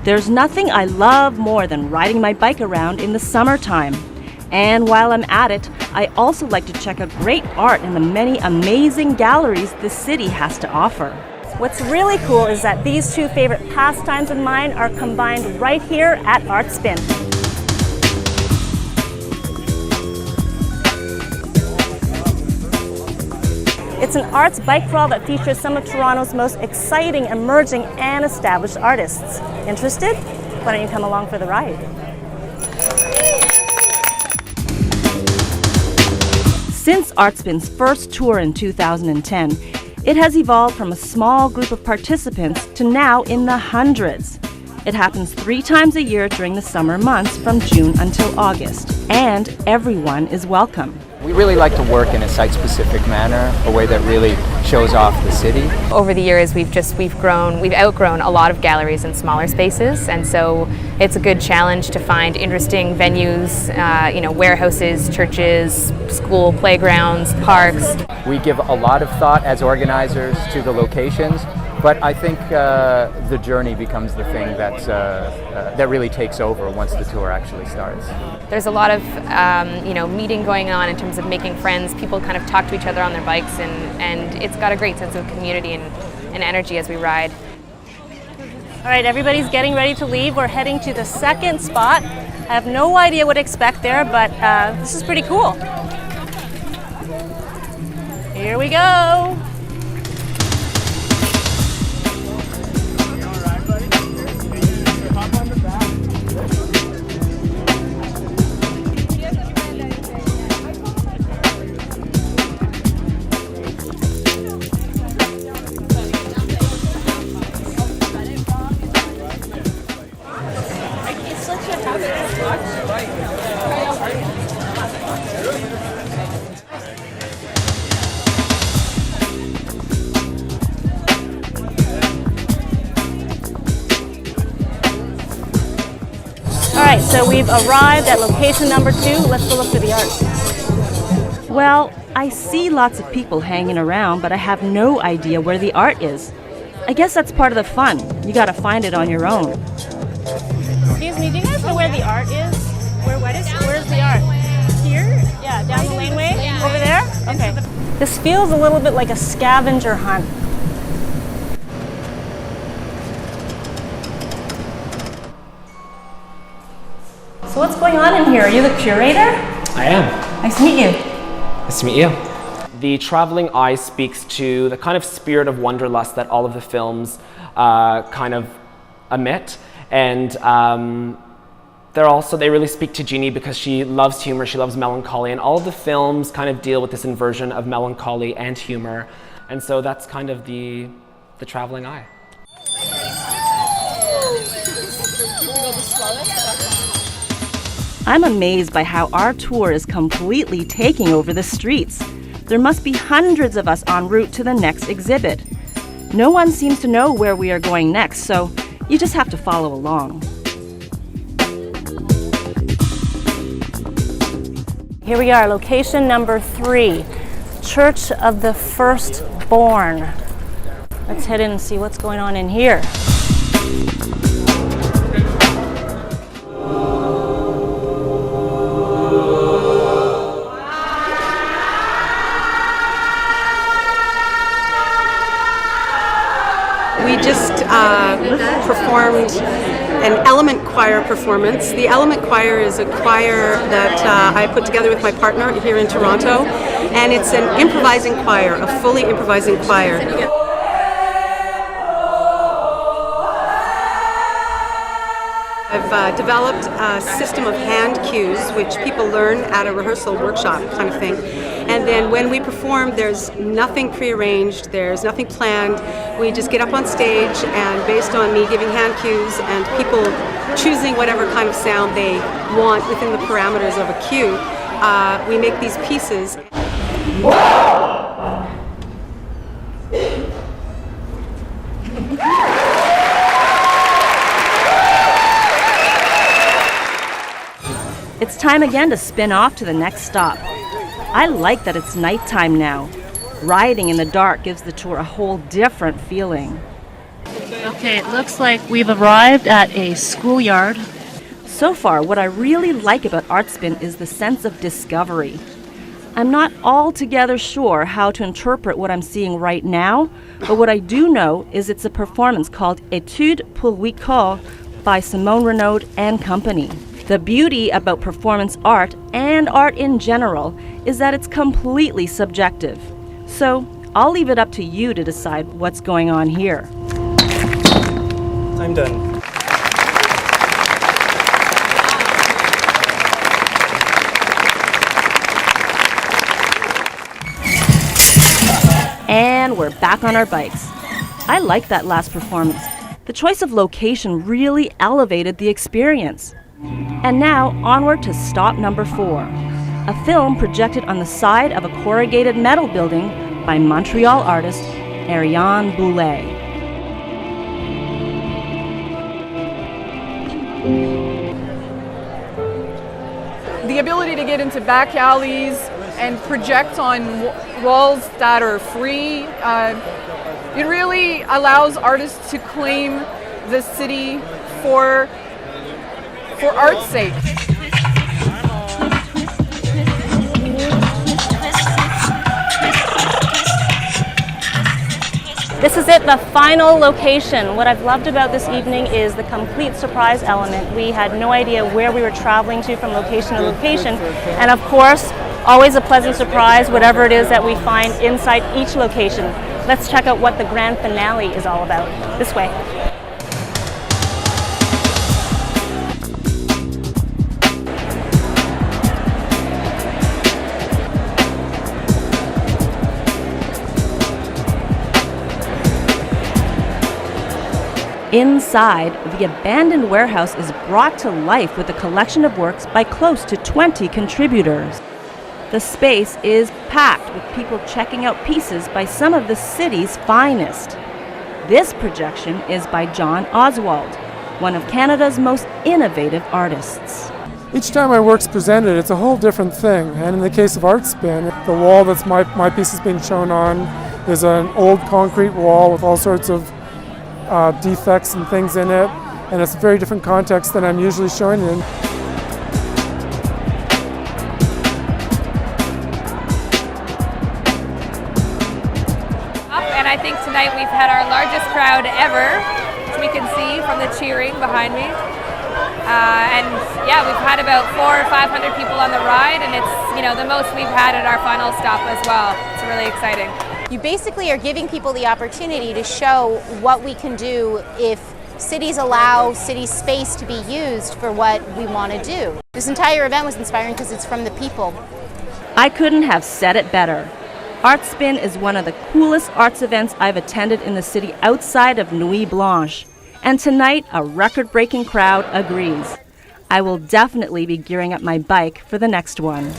There's nothing I love more than riding my bike around in the summertime. And while I'm at it, I also like to check out great art in the many amazing galleries this city has to offer. What's really cool is that these two favorite pastimes of mine are combined right here at Artspin. It's an arts bike crawl that features some of Toronto's most exciting, emerging, and established artists. Interested? Why don't you come along for the ride? Since Artspin's first tour in 2010, it has evolved from a small group of participants to now in the hundreds. It happens 3 times a year during the summer months from June until August, and everyone is welcome. We really like to work in a site-specific manner, a way that really shows off the city. Over the years, we've outgrown a lot of galleries in smaller spaces, and so it's a good challenge to find interesting venues, warehouses, churches, school playgrounds, parks. We give a lot of thought as organizers to the locations, but I think the journey becomes the thing that really takes over once the tour actually starts. There's a lot of meeting going on in terms of making friends. People kind of talk to each other on their bikes, and it's got a great sense of community and energy as we ride. All right, everybody's getting ready to leave. We're heading to the second spot. I have no idea what to expect there, but this is pretty cool. Here we go. All right, so we've arrived at location number 2. Let's go look for the art. Well, I see lots of people hanging around, but I have no idea where the art is. I guess that's part of the fun. You gotta find it on your own. Excuse me, do you guys know where the art is? Where's the art? Here? Yeah, down the laneway? Over there? Okay. This feels a little bit like a scavenger hunt. So what's going on in here? Are you the curator? I am. Nice to meet you. Nice to meet you. The Traveling Eye speaks to the kind of spirit of wanderlust that all of the films kind of emit, and they really speak to Jeannie because she loves humor, she loves melancholy, and all of the films kind of deal with this inversion of melancholy and humor, and so that's kind of the Traveling Eye. I'm amazed by how our tour is completely taking over the streets. There must be hundreds of us en route to the next exhibit. No one seems to know where we are going next, so you just have to follow along. Here we are, location number 3, Church of the Firstborn. Let's head in and see what's going on in here. We just performed an element choir performance. The element choir is a choir that I put together with my partner here in Toronto, and it's an improvising choir, a fully improvising choir. I've developed a system of hand cues which people learn at a rehearsal workshop kind of thing. And then when we perform, there's nothing prearranged, there's nothing planned. We just get up on stage, and based on me giving hand cues and people choosing whatever kind of sound they want within the parameters of a cue, we make these pieces. It's time again to spin off to the next stop. I like that it's nighttime now. Riding in the dark gives the tour a whole different feeling. The Okay, it looks like we've arrived at a schoolyard. So far, what I really like about Artspin is the sense of discovery. I'm not altogether sure how to interpret what I'm seeing right now, but what I do know is it's a performance called Études pour 8 corps by Simone Renaud and Company. The beauty about performance art, and art in general, is that it's completely subjective. So I'll leave it up to you to decide what's going on here. I'm done. And we're back on our bikes. I like that last performance. The choice of location really elevated the experience. And now onward to stop number 4, a film projected on the side of a corrugated metal building by Montreal artist Ariane Boulet. The ability to get into back alleys and project on walls that are free, it really allows artists to claim the city for art's sake. This is it, the final location. What I've loved about this evening is the complete surprise element. We had no idea where we were traveling to from location to location. And of course, always a pleasant surprise, whatever it is that we find inside each location. Let's check out what the grand finale is all about. This way. Inside, the abandoned warehouse is brought to life with a collection of works by close to 20 contributors. The space is packed with people checking out pieces by some of the city's finest. This projection is by John Oswald, one of Canada's most innovative artists. Each time my work's presented, it's a whole different thing. And in the case of Artspin, the wall that's my piece is being shown on is an old concrete wall with all sorts of defects and things in it, and it's a very different context than I'm usually showing it in. And I think tonight we've had our largest crowd ever, which we can see from the cheering behind me. And yeah, we've had about 400 or 500 people on the ride, and it's the most we've had at our final stop as well. It's really exciting. You basically are giving people the opportunity to show what we can do if cities allow city space to be used for what we want to do. This entire event was inspiring because it's from the people. I couldn't have said it better. Artspin is one of the coolest arts events I've attended in the city outside of Nuit Blanche. And tonight, a record-breaking crowd agrees. I will definitely be gearing up my bike for the next one.